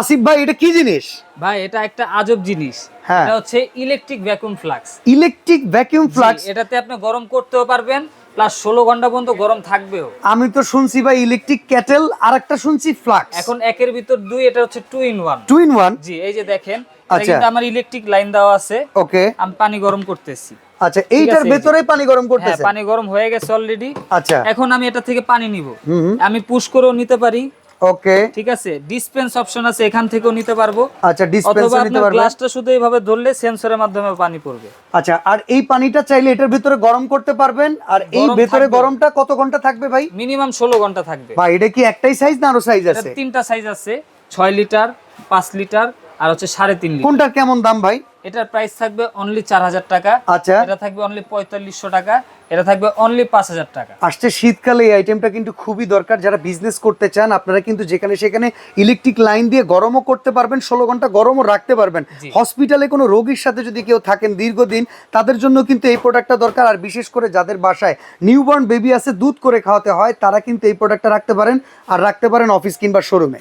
আসিফ ভাই এটা কি জিনিস? ভাই এটা একটা আজব জিনিস। হ্যাঁ। এটা হচ্ছে electric vacuum flask. Electric vacuum flask. এটাতে আপনি গরম করতেও পারবেন, প্লাস 16 ঘন্টা পর্যন্ত গরম থাকবেও। আমি তো শুনছি ভাই ইলেকট্রিক কেটেল, আর একটা শুনছি ফ্লাক্স। এখন একের ভিতর দুই, এটা হচ্ছে 2 in 1। 2 in 1। জি, এই যে দেখেন, এটা আচ্ছা। কিন্তু আমার ইলেকট্রিক লাইন দেওয়া আছে। ওকে। আমি পানি গরম করতেছি। আচ্ছা, এইটার ভেতরেই পানি গরম হ্যাঁ, করতেছেন? পানি গরম হয়ে গেছে অলরেডি। আচ্ছা। এখন আমি এটা থেকে পানি নিব। আমি পুশ করেও নিতে পারি। ওকে। ঠিক আছে, ডিসপেন্স অপশন আছে, এখান থেকেও নিতে পারবো। আচ্ছা, ডিসপেন্সও অথবা নিতে আপনার পারবেন। গ্লাসটা শুধু এইভাবে ধরলে সেন্সরের মাধ্যমে পানি পড়বে। আচ্ছা, আর এই পানিটা চাইলে এটার ভিতরে গরম করতে পারবেন। আর এই গরম ভেতরে থাকবে। গরমটা কত ঘন্টা থাকবে ভাই? মিনিমাম 16 ঘন্টা থাকবে। ভাই এটা কি একটাই সাইজ না আরো সাইজ এটা আছে? তিনটা সাইজ আছে, 6 লিটার, 5 লিটার আর হচ্ছে 3.5 লিটার। কোনটার কেমন দাম ভাই? এটার প্রাইস থাকবে অনলি 4000 টাকা। আচ্ছা। এটা থাকবে অনলি 4500 টাকা। এটা থাকবে অনলি 5000 টাকা। আসছে শীতকালে এই আইটেমটা কিন্তু খুবই দরকার। যারা বিজনেস করতে চান আপনারা কিন্তু যেখানে সেখানে ইলেকট্রিক লাইন দিয়ে গরমও করতে পারবেন, 16 ঘন্টা গরমও রাখতে পারবেন। হসপিটালে কোনো রোগীর সাথে যদি কেউ থাকেন দীর্ঘদিন, তাদের জন্য কিন্তু এই প্রোডাক্টটা দরকার। আর বিশেষ করে যাদের বাসায় নিউবর্ন বেবি আছে, দুধ করে খাওয়াতে হয়, তারা কিন্তু এই প্রোডাক্টটা রাখতে পারেন। আর রাখতে পারেন অফিস কিংবা শোরুমে।